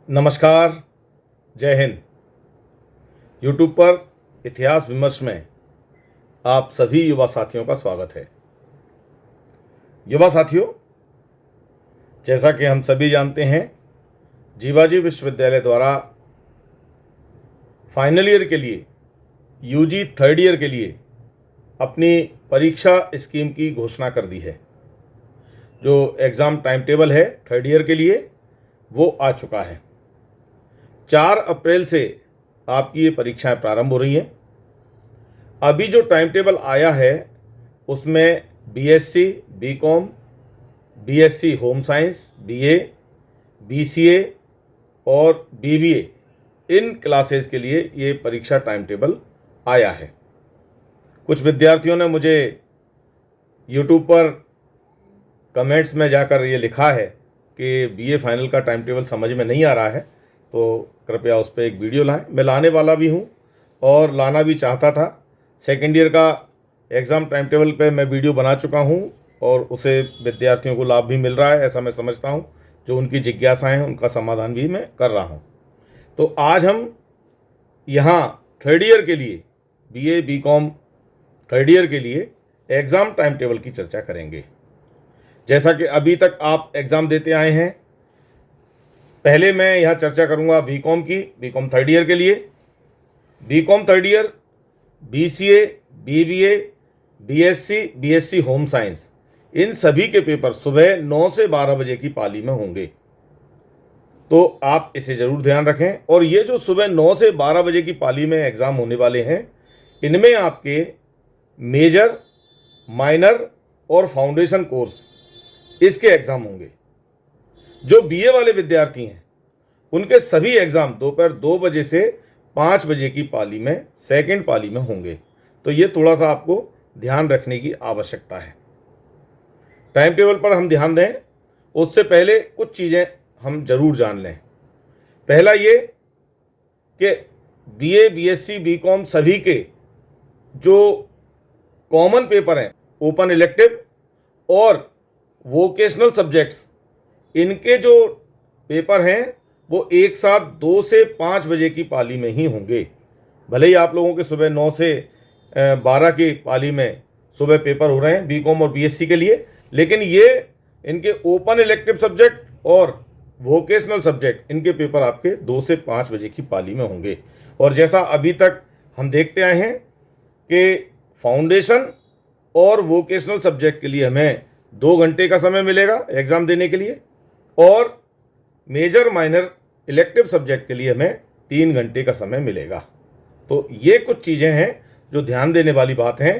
नमस्कार, जय हिंद। यूट्यूब पर इतिहास विमर्श में आप सभी युवा साथियों का स्वागत है। युवा साथियों, जैसा कि हम सभी जानते हैं, जीवाजी विश्वविद्यालय द्वारा फाइनल ईयर के लिए, यूजी थर्ड ईयर के लिए अपनी परीक्षा स्कीम की घोषणा कर दी है। जो एग्ज़ाम टाइम टेबल है थर्ड ईयर के लिए वो आ चुका है। 4 अप्रैल से आपकी ये परीक्षाएं प्रारंभ हो रही हैं। अभी जो टाइम टेबल आया है उसमें BSc, BCom, BSc home science, BA, BCA और बीबीए, इन क्लासेस के लिए ये परीक्षा टाइम टेबल आया है। कुछ विद्यार्थियों ने मुझे यूट्यूब पर कमेंट्स में जाकर ये लिखा है कि बीए फाइनल का टाइम टेबल समझ में नहीं आ रहा है, तो कृपया उस पर एक वीडियो लाएं। मैं लाने वाला भी हूं और लाना भी चाहता था। सेकेंड ईयर का एग्ज़ाम टाइम टेबल पे मैं वीडियो बना चुका हूं और उसे विद्यार्थियों को लाभ भी मिल रहा है, ऐसा मैं समझता हूं। जो उनकी जिज्ञासाएं हैं उनका समाधान भी मैं कर रहा हूं। तो आज हम यहाँ थर्ड ईयर के लिए, बीए बीकॉम थर्ड ईयर के लिए एग्ज़ाम टाइम टेबल की चर्चा करेंगे। जैसा कि अभी तक आप एग्ज़ाम देते आए हैं, पहले मैं यहाँ चर्चा करूँगा बीकॉम की, बीकॉम थर्ड ईयर के लिए। BCom third year BCA, BBA, BSc, BSc home science, इन सभी के पेपर सुबह 9 से 12 बजे की पाली में होंगे। तो आप इसे ज़रूर ध्यान रखें। और ये जो सुबह 9 से 12 बजे की पाली में एग्ज़ाम होने वाले हैं, इनमें आपके मेजर, माइनर और फाउंडेशन कोर्स, इसके एग्ज़ाम होंगे। जो बीए वाले विद्यार्थी हैं उनके सभी एग्ज़ाम दोपहर 2 बजे से 5 बजे की पाली में, सेकंड पाली में होंगे। तो ये थोड़ा सा आपको ध्यान रखने की आवश्यकता है। टाइम टेबल पर हम ध्यान दें, उससे पहले कुछ चीज़ें हम ज़रूर जान लें। पहला ये कि बीए, बीएससी, बीकॉम सभी के जो कॉमन पेपर हैं, ओपन इलेक्टिव और वोकेशनल सब्जेक्ट्स, इनके जो पेपर हैं वो एक साथ 2 से 5 बजे की पाली में ही होंगे। भले ही आप लोगों के सुबह 9 से 12 की पाली में सुबह पेपर हो रहे हैं बीकॉम और बीएससी के लिए, लेकिन ये इनके ओपन इलेक्टिव सब्जेक्ट और वोकेशनल सब्जेक्ट, इनके पेपर आपके 2 से 5 बजे की पाली में होंगे। और जैसा अभी तक हम देखते आए हैं कि फाउंडेशन और वोकेशनल सब्जेक्ट के लिए हमें 2 घंटे का समय मिलेगा एग्ज़ाम देने के लिए, और मेजर माइनर इलेक्टिव सब्जेक्ट के लिए हमें 3 घंटे का समय मिलेगा। तो ये कुछ चीज़ें हैं जो ध्यान देने वाली बात हैं।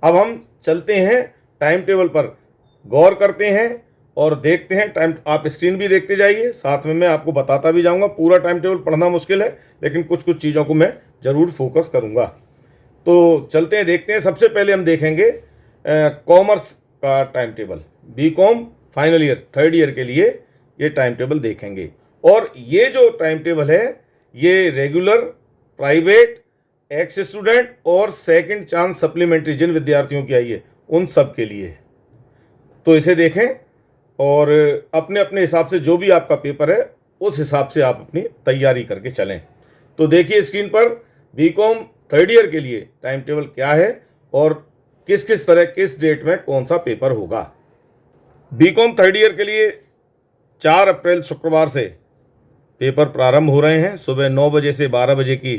अब हम चलते हैं टाइम टेबल पर, गौर करते हैं और देखते हैं। टाइम आप स्क्रीन भी देखते जाइए, साथ में मैं आपको बताता भी जाऊंगा। पूरा टाइम टेबल पढ़ना मुश्किल है, लेकिन कुछ कुछ चीज़ों को मैं ज़रूर फोकस करूंगा। तो चलते हैं, देखते हैं। सबसे पहले हम देखेंगे कॉमर्स का time table. BCom final year third year के लिए ये टाइम टेबल देखेंगे। और ये जो टाइम टेबल है ये रेगुलर, प्राइवेट, एक्स स्टूडेंट और सेकंड चांस सप्लीमेंट्री जिन विद्यार्थियों की आई है उन सब के लिए है। तो इसे देखें और अपने अपने हिसाब से जो भी आपका पेपर है उस हिसाब से आप अपनी तैयारी करके चलें। तो देखिए स्क्रीन पर बीकॉम थर्ड ईयर के लिए टाइम टेबल क्या है और किस किस तरह, किस डेट में कौन सा पेपर होगा। बीकॉम थर्ड ईयर के लिए 4 अप्रैल शुक्रवार से पेपर प्रारंभ हो रहे हैं। सुबह 9 बजे से 12 बजे की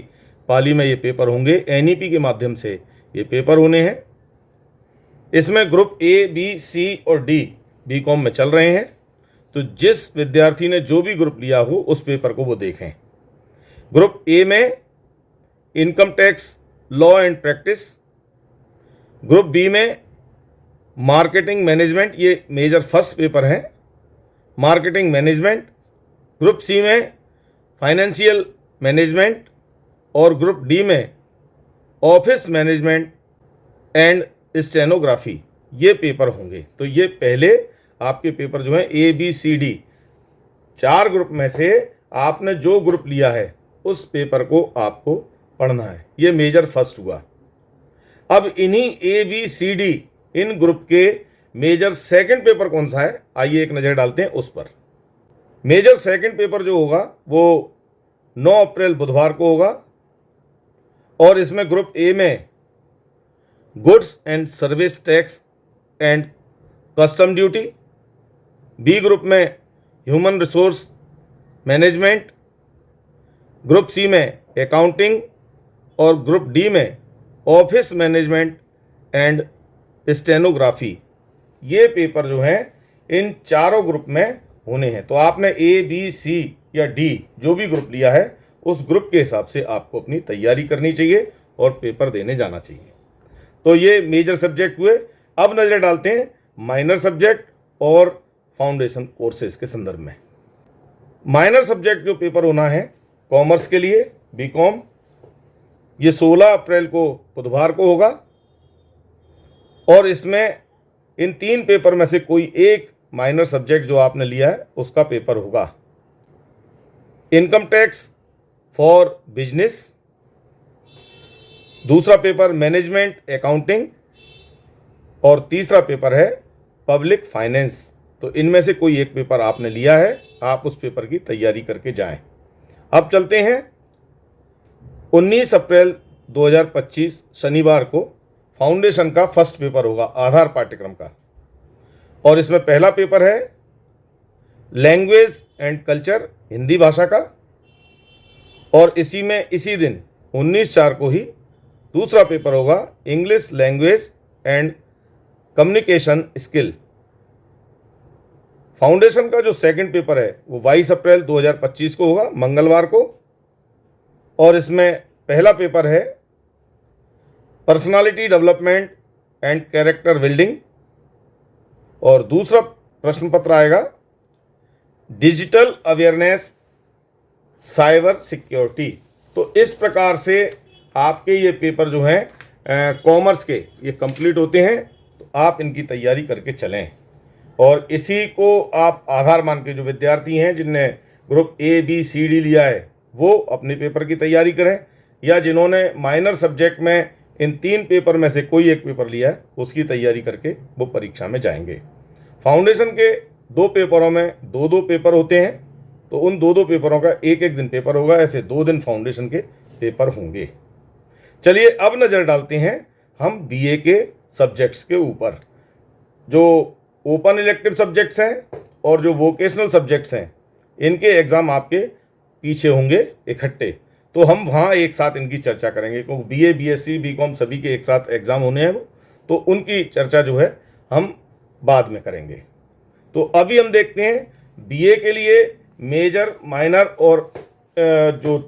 पाली में ये पेपर होंगे। एनईपी के माध्यम से ये पेपर होने हैं। इसमें ग्रुप ए, बी, सी और डी बीकॉम में चल रहे हैं। तो जिस विद्यार्थी ने जो भी ग्रुप लिया हो उस पेपर को वो देखें। ग्रुप ए में income tax, law and practice. Group B में मार्केटिंग मैनेजमेंट, ये मेजर फर्स्ट पेपर है, मार्केटिंग मैनेजमेंट। ग्रुप सी में फाइनेंशियल मैनेजमेंट और ग्रुप डी में ऑफिस मैनेजमेंट एंड स्टेनोग्राफी, ये पेपर होंगे। तो ये पहले आपके पेपर जो हैं A, B, C, D, 4 group में से आपने जो ग्रुप लिया है उस पेपर को आपको पढ़ना है। ये मेजर फर्स्ट हुआ। अब इन्हीं ए, बी, सी, डी इन ग्रुप के मेजर सेकंड पेपर कौन सा है, आइए एक नज़र डालते हैं उस पर। मेजर सेकंड पेपर जो होगा वो 9 अप्रैल बुधवार को होगा और इसमें ग्रुप ए में goods and service tax and custom duty, B group में human resource management, group C में अकाउंटिंग और ग्रुप डी में ऑफिस मैनेजमेंट एंड स्टेनोग्राफी। ये पेपर जो हैं इन चारों ग्रुप में होने हैं। तो आपने ए बी सी या डी जो भी ग्रुप लिया है उस ग्रुप के हिसाब से आपको अपनी तैयारी करनी चाहिए और पेपर देने जाना चाहिए। तो ये मेजर सब्जेक्ट हुए। अब नज़र डालते हैं माइनर सब्जेक्ट और फाउंडेशन कोर्सेज के संदर्भ में। माइनर सब्जेक्ट जो पेपर होना है कॉमर्स के लिए बीकॉम, ये 16 अप्रैल को बुधवार को होगा और इसमें इन 3 पेपर में से कोई एक माइनर सब्जेक्ट जो आपने लिया है उसका पेपर होगा। इनकम टैक्स फॉर बिजनेस, दूसरा पेपर मैनेजमेंट अकाउंटिंग और तीसरा पेपर है पब्लिक फाइनेंस। तो इनमें से कोई एक पेपर आपने लिया है, आप उस पेपर की तैयारी करके जाएं। अब चलते हैं 19 अप्रैल 2025 शनिवार को फाउंडेशन का फर्स्ट पेपर होगा आधार पाठ्यक्रम का और इसमें पहला पेपर है लैंग्वेज एंड कल्चर हिंदी भाषा का और इसी दिन 19/4 को ही दूसरा पेपर होगा English language and communication skill. Foundation का जो सेकंड पेपर है वो 22 अप्रैल 2025 को होगा मंगलवार को और इसमें पहला पेपर है personality development and character building और दूसरा प्रश्न पत्र आएगा डिजिटल अवेयरनेस साइबर सिक्योरिटी। तो इस प्रकार से आपके ये पेपर जो हैं कॉमर्स के ये कंप्लीट होते हैं। तो आप इनकी तैयारी करके चलें और इसी को आप आधार मान के जो विद्यार्थी हैं जिनने group A B C D लिया है वो अपने पेपर की तैयारी करें या जिन्होंने माइनर सब्जेक्ट में इन 3 पेपर में से कोई एक पेपर लिया है उसकी तैयारी करके वो परीक्षा में जाएंगे। फाउंडेशन के 2 पेपरों में 2-2 पेपर होते हैं तो उन 2-2 पेपरों का एक दिन पेपर होगा, ऐसे 2 दिन फाउंडेशन के पेपर होंगे। चलिए अब नज़र डालते हैं हम बीए के सब्जेक्ट्स के ऊपर। जो ओपन इलेक्टिव सब्जेक्ट्स हैं और जो वोकेशनल सब्जेक्ट्स हैं इनके एग्ज़ाम आपके पीछे होंगे इकट्ठे, तो हम वहाँ एक साथ इनकी चर्चा करेंगे क्योंकि बीए बीएससी बीकॉम सभी के एक साथ एग्ज़ाम होने हैं तो उनकी चर्चा जो है हम बाद में करेंगे। तो अभी हम देखते हैं बीए के लिए मेजर माइनर और जो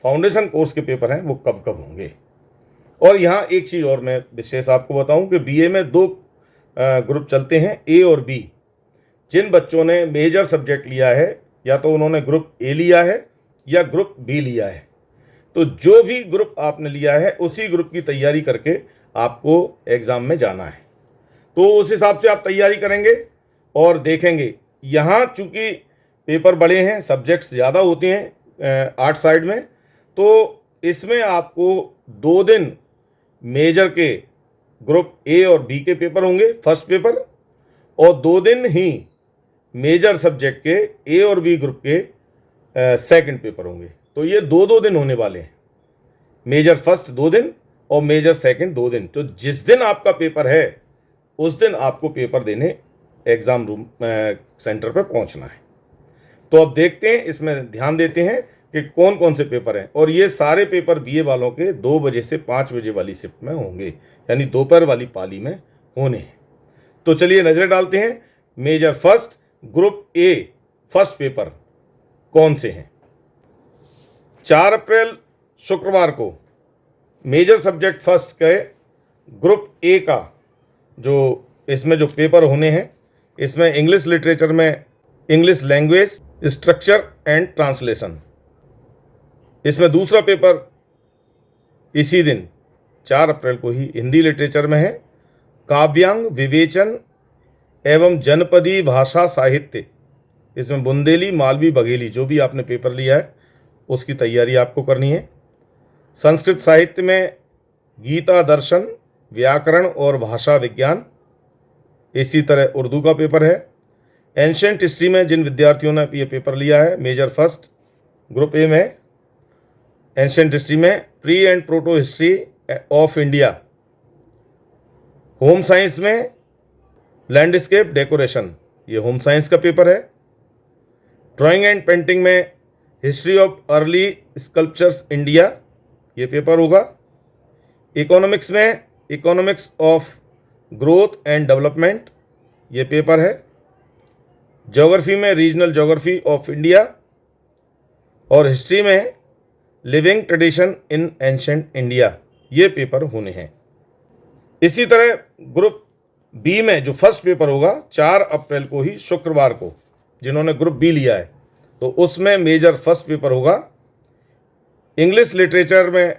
फाउंडेशन कोर्स के पेपर हैं वो कब कब होंगे। और यहाँ एक चीज़ और मैं विशेष आपको बताऊं कि बीए में 2 ग्रुप चलते हैं ए और बी। जिन बच्चों ने मेजर सब्जेक्ट लिया है या तो उन्होंने ग्रुप ए लिया है या ग्रुप बी लिया है, तो जो भी ग्रुप आपने लिया है उसी ग्रुप की तैयारी करके आपको एग्ज़ाम में जाना है। तो उस हिसाब से आप तैयारी करेंगे और देखेंगे। यहाँ चूँकि पेपर बड़े हैं, सब्जेक्ट्स ज़्यादा होते हैं आर्ट साइड में, तो इसमें आपको 2 दिन मेजर के ग्रुप ए और बी के पेपर होंगे फर्स्ट पेपर और 2 दिन ही मेजर सब्जेक्ट के ए और बी ग्रुप के सेकंड पेपर होंगे। तो ये 2-2 दिन होने वाले हैं, मेजर फर्स्ट 2 दिन और मेजर सेकंड 2 दिन। तो जिस दिन आपका पेपर है उस दिन आपको पेपर देने एग्ज़ाम रूम सेंटर पर पहुंचना है। तो अब देखते हैं, इसमें ध्यान देते हैं कि कौन कौन से पेपर हैं और ये सारे पेपर बीए वालों के 2 बजे से 5 बजे वाली शिफ्ट में होंगे, यानी दोपहर वाली पाली में होने हैं। तो चलिए नज़र डालते हैं major first group A first paper कौन से हैं। 4 अप्रैल शुक्रवार को मेजर सब्जेक्ट फर्स्ट के ग्रुप ए का जो इसमें जो पेपर होने हैं, इसमें इंग्लिश लिटरेचर में English language structure and translation. इसमें दूसरा पेपर इसी दिन 4 अप्रैल को ही हिंदी लिटरेचर में है काव्यांग विवेचन एवं जनपदी भाषा साहित्य। इसमें बुंदेली मालवी बघेली जो भी आपने पेपर लिया है उसकी तैयारी आपको करनी है। संस्कृत साहित्य में गीता दर्शन व्याकरण और भाषा विज्ञान इसी तरह उर्दू का पेपर है। एंशेंट हिस्ट्री में जिन विद्यार्थियों ने ये पेपर लिया है मेजर फर्स्ट ग्रुप ए में, एंशेंट हिस्ट्री में pre and proto history of India, home science में लैंडस्केप डेकोरेशन, ये होम साइंस का पेपर है। ड्राइंग एंड पेंटिंग में history of early sculptures India, ये पेपर होगा। इकोनॉमिक्स में economics of growth and development, ये पेपर है। ज्योग्राफी में रीजनल ज्योग्राफी ऑफ इंडिया और हिस्ट्री में living tradition in ancient India, ये पेपर होने हैं। इसी तरह ग्रुप बी में जो फर्स्ट पेपर होगा 4 अप्रैल को ही, शुक्रवार को, जिन्होंने ग्रुप बी लिया है तो उसमें मेजर फर्स्ट पेपर होगा इंग्लिश लिटरेचर में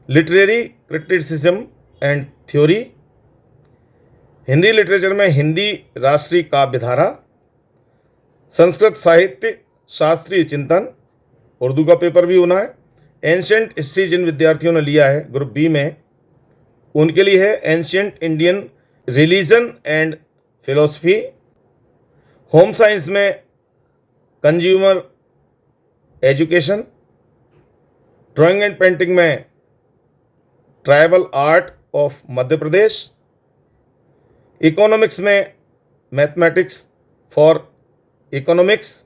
literary criticism and theory, Hindi literature में हिंदी राष्ट्रीय काव्यधारा, संस्कृत साहित्य शास्त्रीय चिंतन, उर्दू का पेपर भी होना है। एंशेंट हिस्ट्री जिन विद्यार्थियों ने लिया है ग्रुप बी में उनके लिए है ancient Indian religion and philosophy. Home science में consumer education, drawing and painting में tribal art of Madhya Pradesh, economics में मैथमेटिक्स फॉर इकोनॉमिक्स,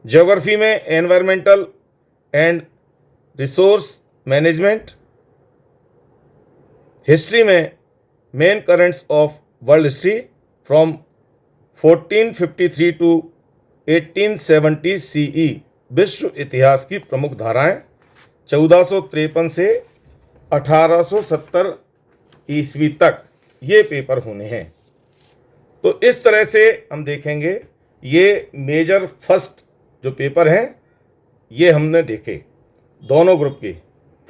ज्योग्राफी में environmental and resource management, history में main currents of world history from 1453 to 1870 CE, विश्व इतिहास की प्रमुख धाराएं 1453 से 1870 ईस्वी तक, ये पेपर होने हैं। तो इस तरह से हम देखेंगे ये मेजर फर्स्ट जो पेपर हैं ये हमने देखे दोनों ग्रुप के,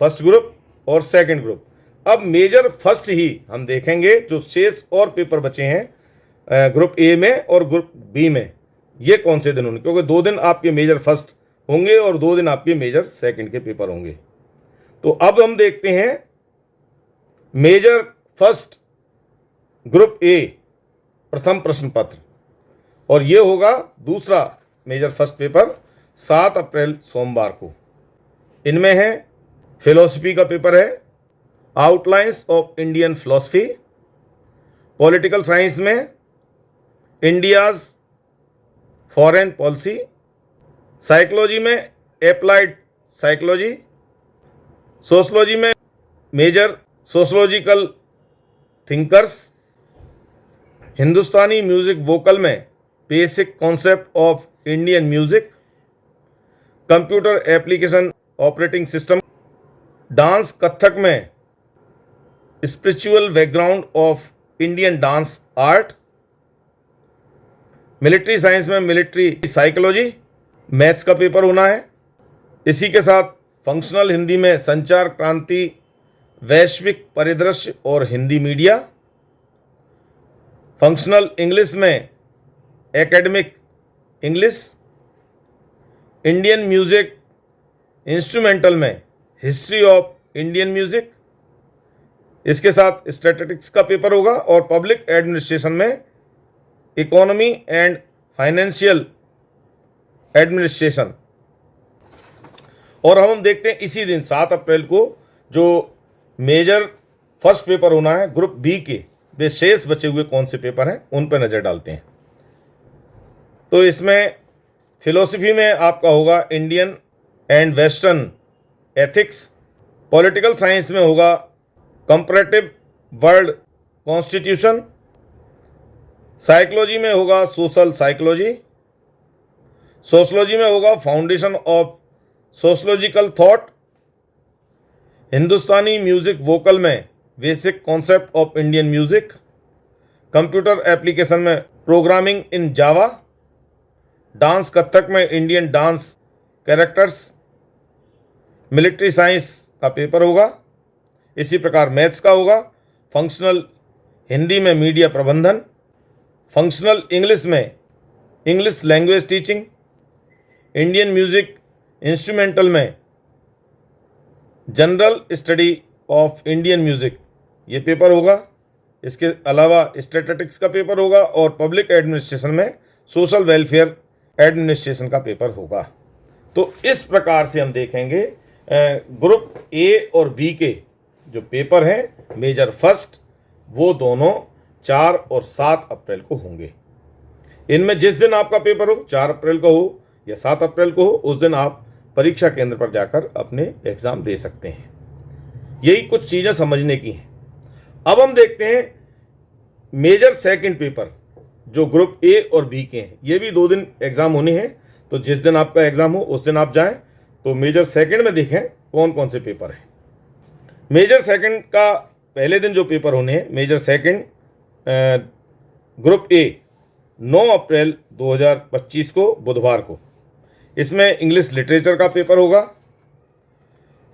फर्स्ट ग्रुप और सेकंड ग्रुप। अब मेजर फर्स्ट ही हम देखेंगे जो शेष और पेपर बचे हैं ग्रुप ए में और ग्रुप बी में, ये कौन से दिन होंगे, क्योंकि 2 दिन आपके मेजर फर्स्ट होंगे और 2 दिन आपके मेजर सेकंड के पेपर होंगे। तो अब हम देखते हैं मेजर फर्स्ट ग्रुप ए प्रथम प्रश्न पत्र, और ये होगा दूसरा मेजर फर्स्ट पेपर 7 अप्रैल सोमवार को। इनमें है फिलोसफी का पेपर है outlines of Indian philosophy, political science में इंडियाज फॉरेन पॉलिसी, साइकोलॉजी में एप्लाइड साइकोलॉजी, सोशलॉजी में major sociological thinkers, Hindustani music vocal में basic concept of Indian music, computer application operating system, dance Kathak में spiritual background of Indian dance art, military science में military psychology, maths का paper होना है। इसी के साथ फंक्शनल हिंदी में संचार क्रांति, वैश्विक परिदृश्य और हिंदी मीडिया, फंक्शनल इंग्लिश में academic English, Indian music instrumental में हिस्ट्री ऑफ इंडियन म्यूजिक, इसके साथ स्टैटिस्टिक्स का पेपर होगा, और पब्लिक एडमिनिस्ट्रेशन में इकोनॉमी एंड फाइनेंशियल एडमिनिस्ट्रेशन। और हम देखते हैं इसी दिन 7 अप्रैल को जो मेजर फर्स्ट पेपर होना है ग्रुप बी के, वे शेष बचे हुए कौन से पेपर हैं उन पर नज़र डालते हैं। तो इसमें फिलोसफी में आपका होगा Indian and western ethics, political science में होगा कंपैरेटिव वर्ल्ड कॉन्स्टिट्यूशन, साइकोलॉजी में होगा सोशल साइकोलॉजी, सोशलॉजी में होगा foundation of sociological thought, Hindustani music vocal में basic concept of Indian music, computer application में programming in Java, dance Kathak में Indian dance characters, military science का पेपर होगा। इसी प्रकार मैथ्स का होगा, फंक्शनल हिंदी में मीडिया प्रबंधन, फंक्शनल इंग्लिश में English language teaching, Indian music instrumental में general study of Indian music, ये पेपर होगा। इसके अलावा स्टैटिस्टिक्स का पेपर होगा और पब्लिक एडमिनिस्ट्रेशन में सोशल वेलफेयर एडमिनिस्ट्रेशन का पेपर होगा। तो इस प्रकार से हम देखेंगे ग्रुप ए और बी के जो पेपर हैं मेजर फर्स्ट, वो दोनों 4 और 7 अप्रैल को होंगे। इनमें जिस दिन आपका पेपर हो, 4 अप्रैल को हो या 7 अप्रैल को हो, उस दिन आप परीक्षा केंद्र पर जाकर अपने एग्ज़ाम दे सकते हैं। यही कुछ चीज़ें समझने की हैं। अब हम देखते हैं मेजर सेकंड पेपर जो ग्रुप ए और बी के हैं। ये भी 2 दिन एग्ज़ाम होने हैं, तो जिस दिन आपका एग्ज़ाम हो उस दिन आप जाएं। तो मेजर सेकंड में देखें कौन कौन से पेपर हैं। मेजर सेकंड का पहले दिन जो पेपर होने हैं, मेजर सेकंड ग्रुप ए 9 अप्रैल 2025 को बुधवार को। इसमें इंग्लिश लिटरेचर का पेपर होगा,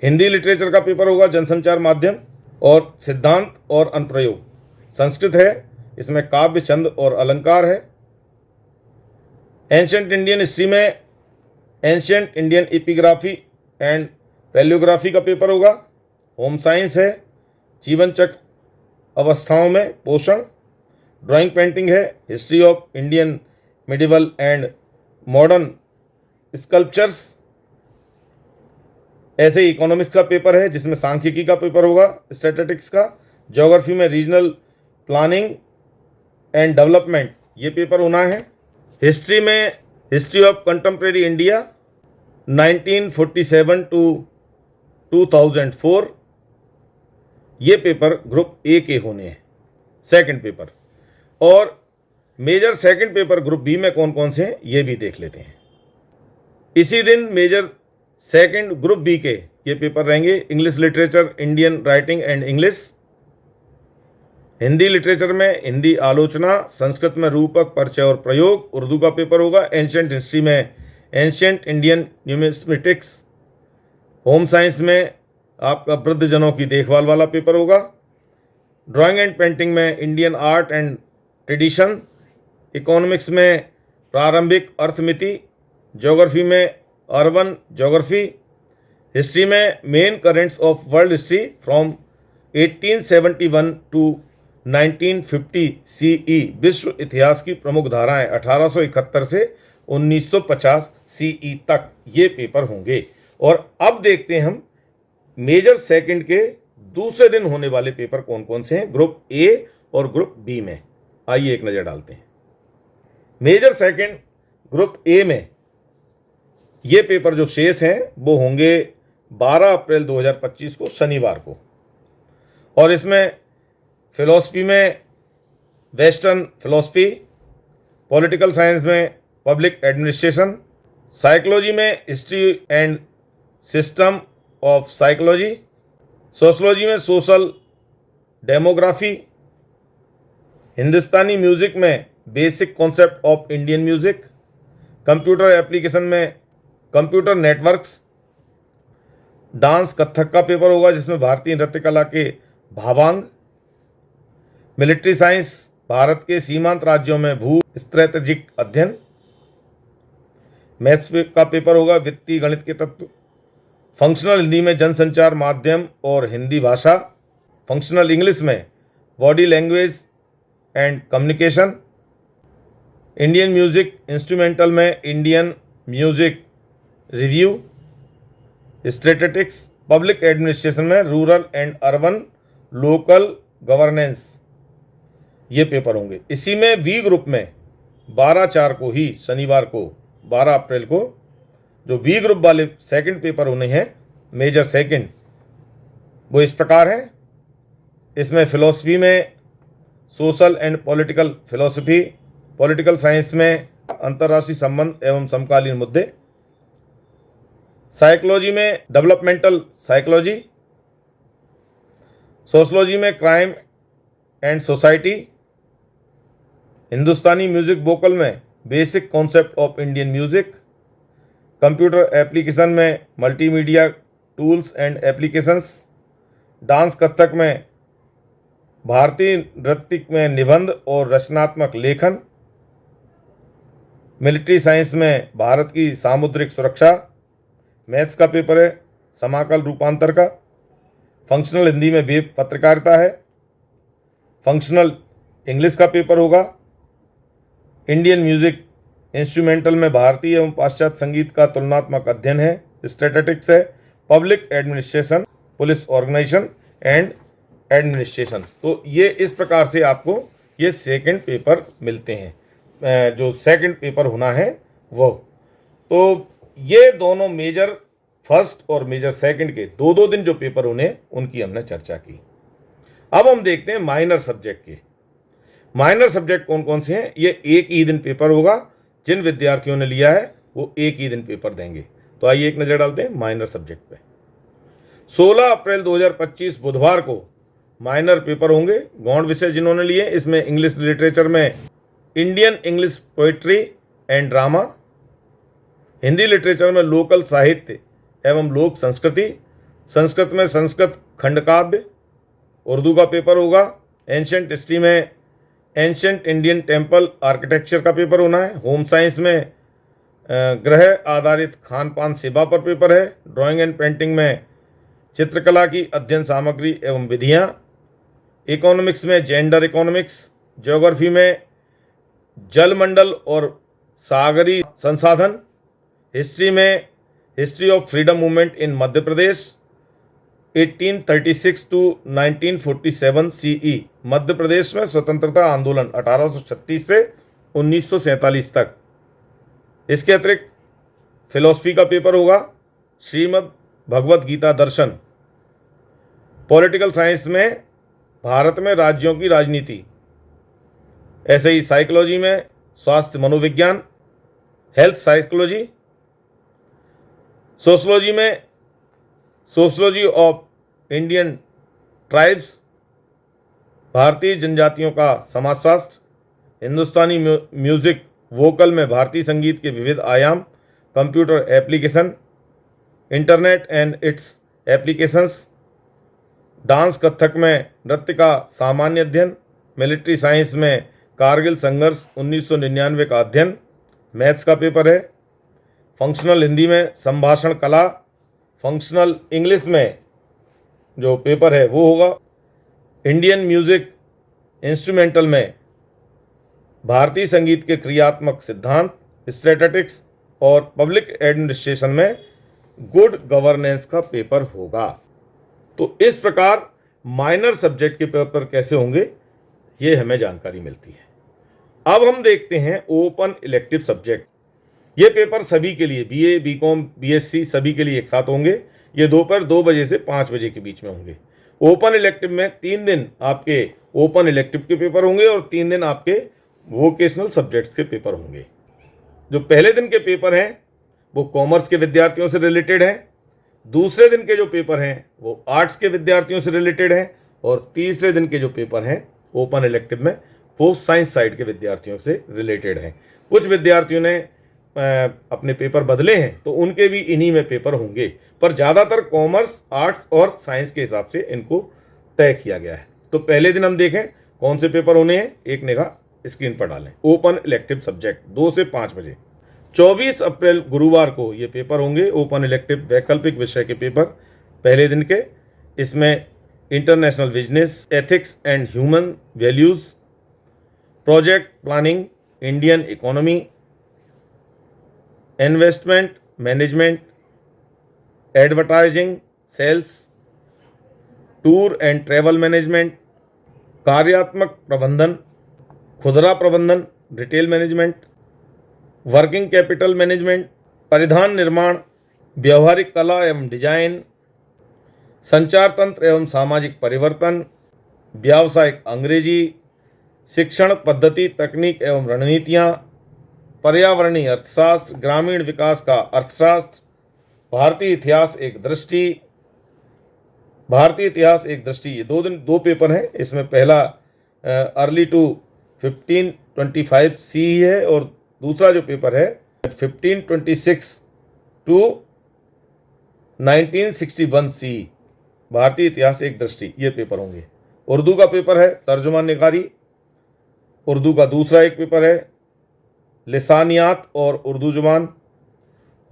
हिंदी लिटरेचर का पेपर होगा, जनसंचार माध्यम और सिद्धांत और अनुप्रयोग। संस्कृत है, इसमें काव्य, छंद और अलंकार है। एंशिएंट इंडियन हिस्ट्री में ancient Indian epigraphy and palaeography का पेपर होगा। होम साइंस है, जीवन चक्र अवस्थाओं में पोषण। ड्राइंग पेंटिंग है, history of Indian medieval and modern sculptures. ऐसे ही इकोनॉमिक्स का पेपर है जिसमें सांख्यिकी का पेपर होगा, स्टैटिस्टिक्स का। ज्योग्राफी में रीजनल प्लानिंग एंड डेवलपमेंट ये पेपर होना है। हिस्ट्री में history of contemporary India 1947 to 2004 ये पेपर ग्रुप ए के होने हैं, सेकंड पेपर। और major second paper group B में कौन कौन से हैं ये भी देख लेते हैं। इसी दिन मेजर सेकंड ग्रुप बी के ये पेपर रहेंगे। English literature, Indian writing and English. Hindi literature में हिंदी आलोचना, संस्कृत में रूपक, परिचय और प्रयोग। उर्दू का पेपर होगा। एंशिएंट हिस्ट्री में ancient Indian numismatics. Home science में आपका वृद्धजनों की देखभाल वाला पेपर होगा। ड्राइंग एंड पेंटिंग में Indian art and tradition. Economics में प्रारंभिक अर्थमिति। ज्योग्राफी में अर्बन ज्योग्राफी। हिस्ट्री में main currents of world history from 1871 to 1950 CE. विश्व इतिहास की प्रमुख धाराएं 1871 से 1950 सीई तक ये पेपर होंगे। और अब देखते हैं हम मेजर सेकंड के दूसरे दिन होने वाले पेपर कौन कौन से हैं ग्रुप ए और ग्रुप बी में। आइए एक नज़र डालते हैं। मेजर सेकंड ग्रुप ए में ये पेपर जो शेष हैं वो होंगे 12 अप्रैल 2025 को शनिवार को। और इसमें फिलॉसफी में वेस्टर्न फिलॉसफी, पॉलिटिकल साइंस में पब्लिक एडमिनिस्ट्रेशन, साइकोलॉजी में history and system of psychology, sociology में सोशल डेमोग्राफी, हिंदुस्तानी म्यूज़िक में basic concept of Indian music, computer application में कंप्यूटर नेटवर्क्स, डांस कथक का पेपर होगा जिसमें भारतीय नृत्य कला के भावांग, मिलिट्री साइंस भारत के सीमांत राज्यों में भू स्ट्रैटेजिक अध्ययन, मैथ्स का पेपर होगा वित्तीय गणित के तत्व, फंक्शनल हिंदी में जनसंचार माध्यम और हिंदी भाषा, फंक्शनल इंग्लिश में body language and communication, Indian music instrumental में Indian music review, statistics public administration में rural and urban local governance ये पेपर होंगे। इसी में बी ग्रुप में 12/4 को ही शनिवार को 12 अप्रैल को जो बी ग्रुप वाले सेकंड पेपर होने हैं मेजर सेकंड वो इस प्रकार हैं। इसमें फ़िलॉसफी में social and political philosophy, political science में अंतर्राष्ट्रीय संबंध एवं समकालीन मुद्दे, साइकोलॉजी में डेवलपमेंटल साइकोलॉजी, सोशलॉजी में crime and society, Hindustani music vocal में basic concept of Indian music, computer application में multimedia tools and applications, dance Kathak में भारतीय नृत्य में निबंध और रचनात्मक लेखन, मिलिट्री साइंस में भारत की सामुद्रिक सुरक्षा, मैथ्स का पेपर है समाकल रूपांतर का, फंक्शनल हिंदी में वेब पत्रकारिता है, फंक्शनल इंग्लिश का पेपर होगा। इंडियन म्यूजिक इंस्ट्रूमेंटल में भारतीय एवं पाश्चात्य संगीत का तुलनात्मक अध्ययन है, स्टैटिस्टिक्स है। Public administration, police organisation and administration. तो ये इस प्रकार से आपको ये सेकंड पेपर मिलते हैं, जो सेकंड पेपर होना है वो। तो ये दोनों मेजर फर्स्ट और मेजर सेकंड के दो दो दिन जो पेपर होने उनकी हमने चर्चा की। अब हम देखते हैं माइनर सब्जेक्ट के। माइनर सब्जेक्ट कौन कौन से हैं? ये एक ही दिन पेपर होगा, जिन विद्यार्थियों ने लिया है वो एक ही दिन पेपर देंगे। तो आइए एक नज़र डालते हैं माइनर सब्जेक्ट पे। 16 अप्रैल 2025 बुधवार को माइनर पेपर होंगे। गौण विषय जिन्होंने लिए, इसमें इंग्लिश लिटरेचर में Indian English poetry and drama, Hindi literature में लोकल साहित्य एवं लोक संस्कृति, संस्कृत में संस्कृत खंडकाव्य, उर्दू का पेपर होगा। एंशंट हिस्ट्री में एंशंट इंडियन टेम्पल आर्किटेक्चर का पेपर होना है। होम साइंस में ग्रह आधारित खान पान सेवा पर पेपर है। ड्राइंग एंड पेंटिंग में चित्रकला की अध्ययन सामग्री एवं विधियाँ। इकोनॉमिक्स में जेंडर इकोनॉमिक्स। ज्योग्राफी में जलमंडल और सागरी संसाधन। हिस्ट्री में history of freedom movement in Madhya Pradesh 1836 to 1947 CE, Madhya Pradesh में स्वतंत्रता आंदोलन 1836 से 1947 तक। इसके अतिरिक्त फिलॉसफी का पेपर होगा। श्रीमद् भगवत गीता दर्शन। पॉलिटिकल साइंस में भारत में राज्यों की राजनीति। ऐसे ही साइकोलॉजी में स्वास्थ्य मनोविज्ञान, हेल्थ साइकोलॉजी। सोशलॉजी में सोशलॉजी ऑफ इंडियन ट्राइब्स, भारतीय जनजातियों का समाजशास्त्र। हिंदुस्तानी म्यूजिक वोकल में भारतीय संगीत के विविध आयाम, computer application, internet and it's applications. Dance Kathak में नृत्य का सामान्य अध्ययन। मिलिट्री साइंस में कारगिल संघर्ष 1999 का अध्ययन। मैथ्स का पेपर है। फंक्शनल हिंदी में संभाषण कला। फंक्शनल इंग्लिश में जो पेपर है वो होगा। इंडियन म्यूजिक इंस्ट्रूमेंटल में भारतीय संगीत के क्रियात्मक सिद्धांत, स्टैटिस्टिक्स और पब्लिक एडमिनिस्ट्रेशन में गुड गवर्नेंस का पेपर होगा। तो इस प्रकार माइनर सब्जेक्ट के पेपर कैसे होंगे ये हमें जानकारी मिलती है। अब हम देखते हैं ओपन इलेक्टिव सब्जेक्ट। ये पेपर सभी के लिए बीए, बीकॉम, बीएससी सभी के लिए एक साथ होंगे। ये दोपहर 2 बजे से 5 बजे के बीच में होंगे। ओपन इलेक्टिव में 3 दिन आपके ओपन इलेक्टिव के पेपर होंगे और 3 दिन आपके वोकेशनल सब्जेक्ट्स के पेपर होंगे। जो पहले दिन के पेपर हैं वो कॉमर्स के विद्यार्थियों से रिलेटेड हैं। दूसरे दिन के जो पेपर हैं वो आर्ट्स के विद्यार्थियों से रिलेटेड हैं। और तीसरे दिन के जो पेपर हैं ओपन इलेक्टिव में वो साइंस साइड के विद्यार्थियों से रिलेटेड हैं। कुछ विद्यार्थियों ने अपने पेपर बदले हैं तो उनके भी इन्हीं में पेपर होंगे, पर ज़्यादातर कॉमर्स, आर्ट्स और साइंस के हिसाब से इनको तय किया गया है। तो पहले दिन हम देखें कौन से पेपर होने हैं, एक निगाह स्क्रीन पर डालें। ओपन इलेक्टिव सब्जेक्ट 2 से 5 बजे 24 अप्रैल गुरुवार को ये पेपर होंगे। ओपन इलेक्टिव वैकल्पिक विषय के पेपर पहले दिन के। इसमें international business, ethics and human values, project planning, Indian economy, investment management, advertising, sales, tour and travel management, कार्यात्मक प्रबंधन, खुदरा प्रबंधन, retail management, working capital management, परिधान निर्माण, व्यवहारिक कला एवं डिजाइन, संचार तंत्र एवं सामाजिक परिवर्तन, व्यावसायिक अंग्रेजी, शिक्षण पद्धति, तकनीक एवं रणनीतियाँ, पर्यावरणीय अर्थशास्त्र, ग्रामीण विकास का अर्थशास्त्र, भारतीय इतिहास एक दृष्टि, भारतीय इतिहास एक दृष्टि। ये 2 दिन 2 पेपर हैं। इसमें पहला अर्ली टू 1525 सी है और दूसरा जो पेपर है 1526 टू 1961 सी, भारतीय इतिहास एक दृष्टि। ये पेपर होंगे। उर्दू का पेपर है तर्जुमा निगारी। उर्दू का दूसरा एक पेपर है लिसानियात और उर्दू जुबान।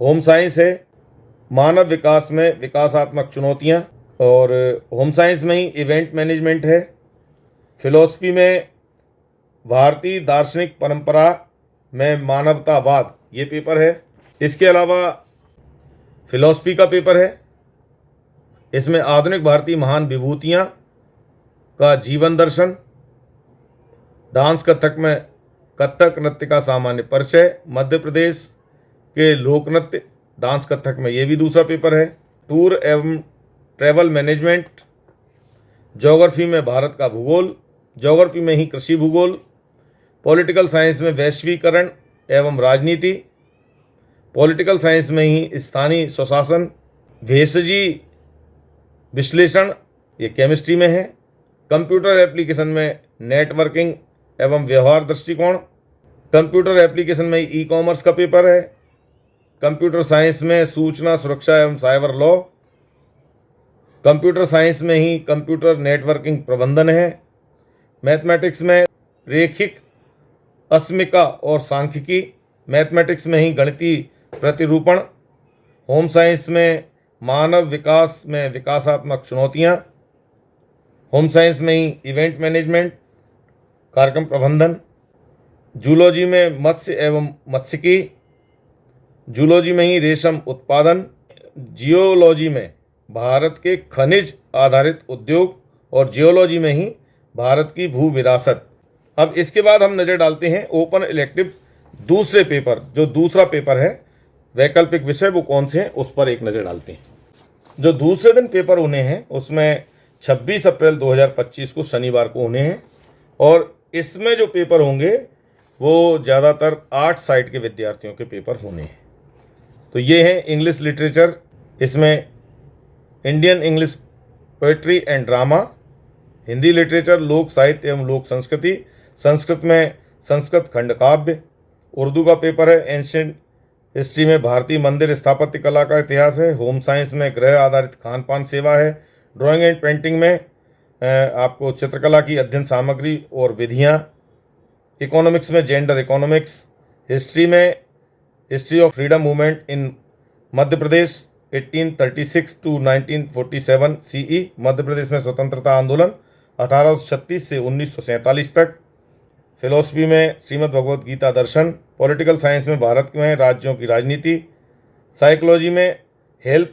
होम साइंस है मानव विकास में विकासात्मक चुनौतियाँ, और होम साइंस में ही इवेंट मैनेजमेंट है। फिलॉसफी में भारतीय दार्शनिक परंपरा में मानवतावाद, ये पेपर है। इसके अलावा फिलॉसफी का पेपर है, इसमें आधुनिक भारतीय महान विभूतियाँ का जीवन दर्शन, डांस कथक में कथक नृत्य का सामान्य परिचय, मध्य प्रदेश के लोक नृत्य डांस कथक में, ये भी दूसरा पेपर है। टूर एवं ट्रैवल मैनेजमेंट, ज्योग्राफी में भारत का भूगोल, ज्योग्राफी में ही कृषि भूगोल, पॉलिटिकल साइंस में वैश्वीकरण एवं राजनीति, पॉलिटिकल साइंस में ही स्थानीय स्वशासन, भेषजी विश्लेषण, ये केमिस्ट्री में है। कंप्यूटर एप्लीकेशन में नेटवर्किंग एवं व्यवहार दृष्टिकोण, कंप्यूटर एप्लीकेशन में ई कॉमर्स का पेपर है। कंप्यूटर साइंस में सूचना सुरक्षा एवं साइबर लॉ, कंप्यूटर साइंस में ही कंप्यूटर नेटवर्किंग प्रबंधन है। मैथमेटिक्स में रेखिक अस्मिका और सांख्यिकी, मैथमेटिक्स में ही गणितीय प्रतिरूपण, होम साइंस में मानव विकास में विकासात्मक चुनौतियाँ, होम साइंस में ही इवेंट मैनेजमेंट कार्यक्रम प्रबंधन, जूलॉजी में मत्स्य एवं मत्स्यिकी, जूलॉजी में ही रेशम उत्पादन, जियोलॉजी में भारत के खनिज आधारित उद्योग और जियोलॉजी में ही भारत की भू विरासत। अब इसके बाद हम नज़र डालते हैं ओपन इलेक्टिव दूसरे पेपर, जो दूसरा पेपर है वैकल्पिक विषय, वो कौन से हैं उस पर एक नज़र डालते हैं। जो दूसरे दिन पेपर होने हैं उसमें 26 अप्रैल 2025 को शनिवार को होने हैं, और इसमें जो पेपर होंगे वो ज़्यादातर 8 साइट के विद्यार्थियों के पेपर होने हैं। तो ये है इंग्लिश लिटरेचर, इसमें Indian English poetry and drama, Hindi literature लोक साहित्य एवं लोक संस्कृति, संस्कृत में संस्कृत खंड काव्य, उर्दू का पेपर है एंशिएंट हिस्ट्री में भारतीय मंदिर स्थापत्य कला का इतिहास है, होम साइंस में गृह आधारित खान पान सेवा है, ड्राइंग एंड पेंटिंग में आपको चित्रकला की अध्ययन सामग्री और विधियाँ, इकोनॉमिक्स में जेंडर इकोनॉमिक्स, हिस्ट्री में history of freedom movement in Madhya Pradesh 1836 to 1947 CE, Madhya Pradesh में स्वतंत्रता आंदोलन 1836 से 1947 तक, फिलॉसफी में श्रीमद् भगवद गीता दर्शन, पॉलिटिकल साइंस में भारत में राज्यों की राजनीति, साइकोलॉजी में हेल्थ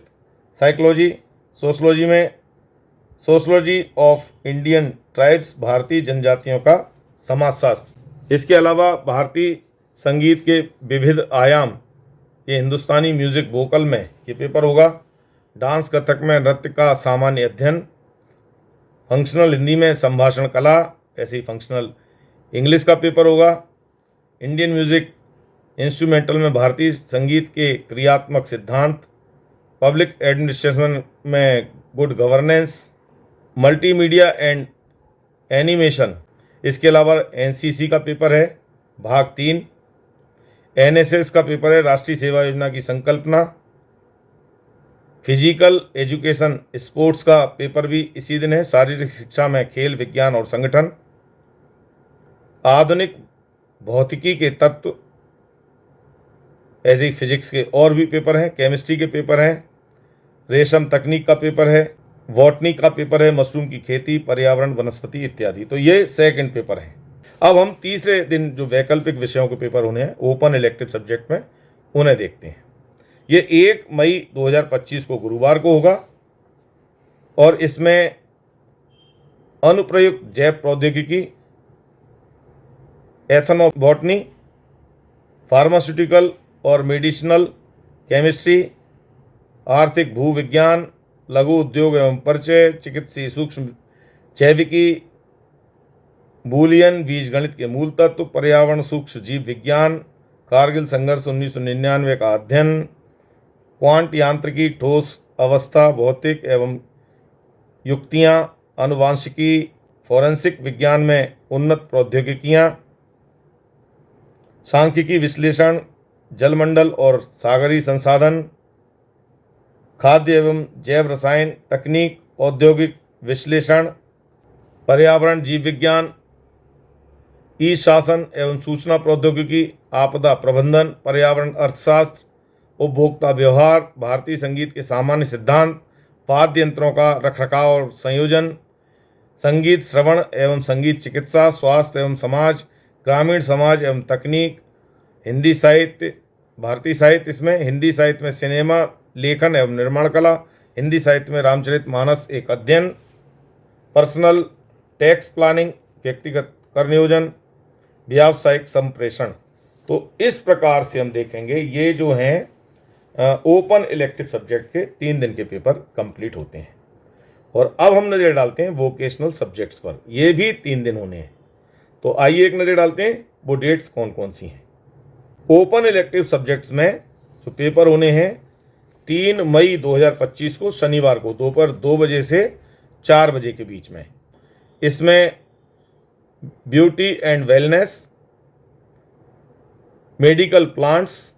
साइकोलॉजी, सोशलॉजी में सोशलॉजी ऑफ इंडियन ट्राइब्स, भारतीय जनजातियों का समाजशास्त्र। इसके अलावा भारतीय संगीत के विविध आयाम, ये हिंदुस्तानी म्यूज़िक वोकल में ये पेपर होगा, डांस कथक में नृत्य का सामान्य अध्ययन, फंक्शनल हिंदी में संभाषण कला, ऐसे ही फंक्शनल इंग्लिश का पेपर होगा, इंडियन म्यूज़िक इंस्ट्रूमेंटल में भारतीय संगीत के क्रियात्मक सिद्धांत, पब्लिक एडमिनिस्ट्रेशन में good governance, multimedia and animation. इसके अलावा एनसीसी का पेपर है भाग 3, एनएसएस का पेपर है राष्ट्रीय सेवा योजना की संकल्पना, फिजिकल एजुकेशन स्पोर्ट्स का पेपर भी इसी दिन है, शारीरिक शिक्षा में खेल विज्ञान और संगठन, आधुनिक भौतिकी के तत्व, ऐसे ही फिजिक्स के और भी पेपर हैं, केमिस्ट्री के पेपर हैं, रेशम तकनीक का पेपर है, बॉटनी का पेपर है, मशरूम की खेती, पर्यावरण वनस्पति इत्यादि। तो ये सेकंड पेपर है। अब हम तीसरे दिन जो वैकल्पिक विषयों के पेपर होने हैं ओपन इलेक्टिव सब्जेक्ट में, उन्हें देखते हैं। ये 1 मई 2025 को गुरुवार को होगा, और इसमें अनुप्रयुक्त जैव प्रौद्योगिकी, एथनोबॉटनी, फार्मास्यूटिकल और मेडिसिनल केमिस्ट्री, आर्थिक भूविज्ञान, लघु उद्योग एवं परिचय, चिकित्सीय सूक्ष्म जैविकी, बूलियन बीजगणित के मूल तत्व, पर्यावरण सूक्ष्म जीव विज्ञान, कारगिल संघर्ष 1999 का अध्ययन, क्वांट यांत्रिकी, ठोस अवस्था भौतिक एवं युक्तियाँ, अनुवांशिकी, फोरेंसिक विज्ञान में उन्नत प्रौद्योगिकियाँ, सांख्यिकी विश्लेषण, जलमंडल और सागरी संसाधन, खाद्य एवं जैव रसायन तकनीक, औद्योगिक विश्लेषण, पर्यावरण जीव विज्ञान, ई शासन एवं सूचना प्रौद्योगिकी, आपदा प्रबंधन, पर्यावरण अर्थशास्त्र, उपभोक्ता व्यवहार, भारतीय संगीत के सामान्य सिद्धांत, वाद्य यंत्रों का रखरखाव और संयोजन, संगीत श्रवण एवं संगीत चिकित्सा, स्वास्थ्य एवं समाज, ग्रामीण समाज एवं तकनीक, हिंदी साहित्य, भारतीय साहित्य इसमें, हिंदी साहित्य में सिनेमा, लेखन एवं निर्माण कला, हिंदी साहित्य में रामचरितमानस एक अध्ययन, पर्सनल टैक्स प्लानिंग, व्यक्तिगत कर नियोजन, व्यावसायिक संप्रेषण। तो इस प्रकार से हम देखेंगे ये जो हैं ओपन इलेक्टिव सब्जेक्ट के 3 दिन के पेपर कंप्लीट होते हैं। और अब हम नज़र डालते हैं वोकेशनल सब्जेक्ट्स पर, ये भी 3 दिन होने हैं। तो आइए एक नज़र डालते हैं वो डेट्स कौन कौन सी हैं। ओपन इलेक्टिव सब्जेक्ट्स में जो पेपर होने हैं 3 मई 2025 को शनिवार को दोपहर 2 बजे से 4 बजे के बीच में। इसमें beauty and wellness, medical plants,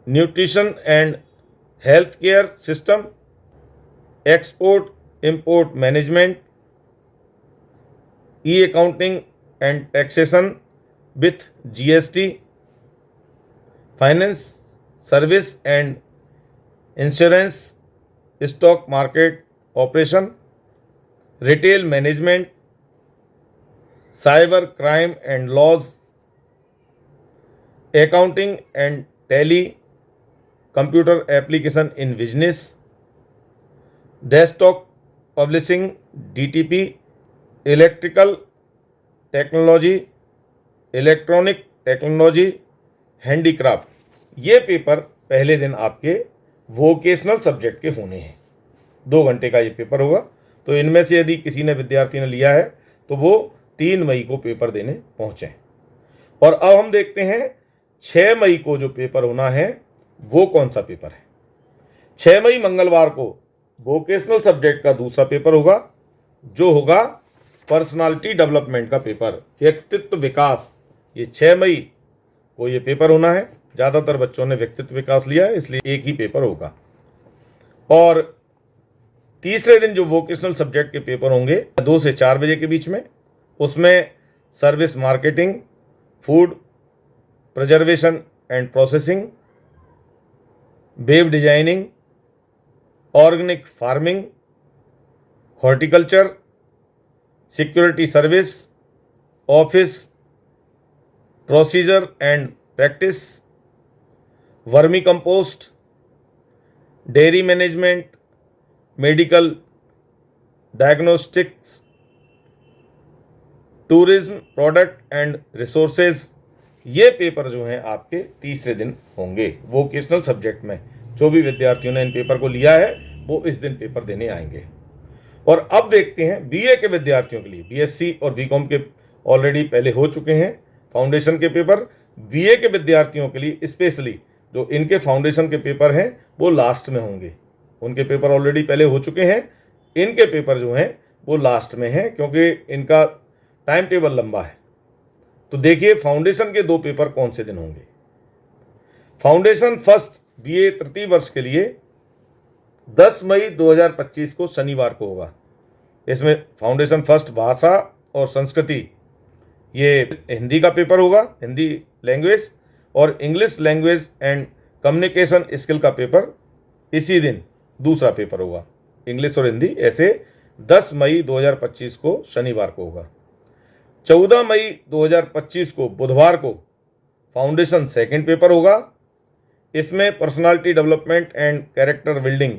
nutrition and health care system, export import management, e accounting and taxation with GST, finance service and insurance, stock market operation, retail management, cyber crime and laws, accounting and tally, computer application in business, desktop publishing DTP, electrical technology, electronic technology, handicraft. ये paper पहले दिन आपके vocational subject के होने हैं। 2 घंटे का ये पेपर होगा। तो इनमें से यदि किसी ने विद्यार्थी ने लिया है तो वो 3 मई को पेपर देने पहुँचें। और अब हम देखते हैं 6 मई को जो पेपर होना है वो कौन सा पेपर है। 6 मई मंगलवार को वोकेशनल सब्जेक्ट का दूसरा पेपर होगा, जो होगा पर्सनालिटी डेवलपमेंट का पेपर, व्यक्तित्व विकास। ये 6 मई को ये पेपर होना है। ज़्यादातर बच्चों ने व्यक्तित्व विकास लिया है, इसलिए एक ही पेपर होगा। और तीसरे दिन जो वोकेशनल सब्जेक्ट के पेपर होंगे 2 से 4 बजे के बीच में, उसमें service marketing, food preservation and processing, web designing, organic farming, horticulture, security service, office procedure and practice, vermi compost, dairy management, medical diagnostics, tourism product and resources. ये पेपर जो हैं आपके तीसरे दिन होंगे वोकेशनल सब्जेक्ट में। जो भी विद्यार्थियों ने इन पेपर को लिया है वो इस दिन पेपर देने आएंगे। और अब देखते हैं बीए के विद्यार्थियों के लिए, बीएससी और बीकॉम के ऑलरेडी पहले हो चुके हैं फाउंडेशन के पेपर। बीए के विद्यार्थियों के लिए स्पेशली जो इनके फाउंडेशन के पेपर हैं वो लास्ट में होंगे। उनके पेपर ऑलरेडी पहले हो चुके हैं, इनके पेपर जो हैं वो लास्ट में हैं क्योंकि इनका टाइम टेबल लंबा है। तो देखिए फाउंडेशन के 2 पेपर कौन से दिन होंगे। फाउंडेशन फर्स्ट बीए तृतीय वर्ष के लिए 10 मई 2025 को शनिवार को होगा। इसमें फाउंडेशन फर्स्ट भाषा और संस्कृति, ये हिंदी का पेपर होगा, हिंदी लैंग्वेज, और English language and communication skill का पेपर इसी दिन दूसरा पेपर होगा। इंग्लिश और हिंदी ऐसे 10 मई 2025 को शनिवार को होगा। 14 मई 2025 को बुधवार को फाउंडेशन सेकंड पेपर होगा। इसमें personality development and character building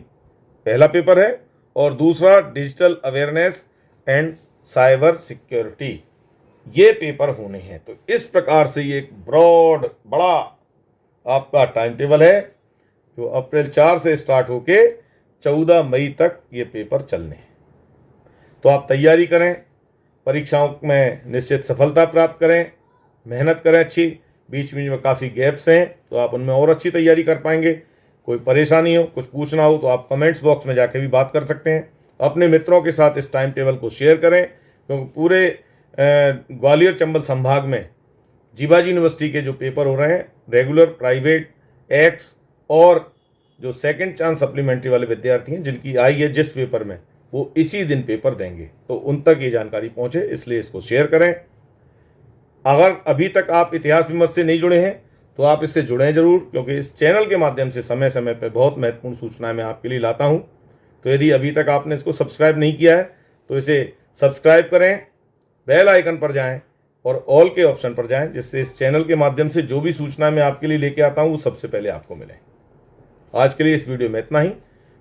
पहला पेपर है और दूसरा digital awareness and cyber security, ये पेपर होने हैं। तो इस प्रकार से ये एक ब्रॉड बड़ा आपका टाइम टेबल है जो अप्रैल 4 से स्टार्ट होके 14 मई तक ये पेपर चलने हैं। तो आप तैयारी करें, परीक्षाओं में निश्चित सफलता प्राप्त करें, मेहनत करें अच्छी। बीच बीच में काफ़ी गैप्स हैं तो आप उनमें और अच्छी तैयारी कर पाएंगे। कोई परेशानी हो, कुछ पूछना हो तो आप कमेंट्स बॉक्स में जाके भी बात कर सकते हैं। अपने मित्रों के साथ इस टाइम टेबल को शेयर करें क्योंकि पूरे ग्वालियर चंबल संभाग में जीवाजी यूनिवर्सिटी के जो पेपर हो रहे हैं रेगुलर, प्राइवेट, एक्स और जो सेकंड चांस सप्लीमेंट्री वाले विद्यार्थी हैं जिनकी आई है जिस पेपर में, वो इसी दिन पेपर देंगे। तो उन तक ये जानकारी पहुँचे, इसलिए इसको शेयर करें। अगर अभी तक आप इतिहास विमर्श से नहीं जुड़े हैं तो आप इससे जुड़ें ज़रूर, क्योंकि इस चैनल के माध्यम से समय समय पर बहुत महत्वपूर्ण सूचनाएं मैं आपके लिए लाता हूं। तो यदि अभी तक आपने इसको सब्सक्राइब नहीं किया है तो इसे सब्सक्राइब करें, बेल आइकन पर जाएं और ऑल के ऑप्शन पर जाएं, जिससे इस चैनल के माध्यम से जो भी सूचना मैं आपके लिए लेके आता हूं वो सबसे पहले आपको मिले। आज के लिए इस वीडियो में इतना ही।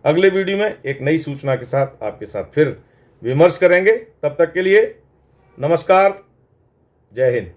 अगले वीडियो में एक नई सूचना के साथ आपके साथ फिर विमर्श करेंगे। तब तक के लिए नमस्कार, जय हिंद।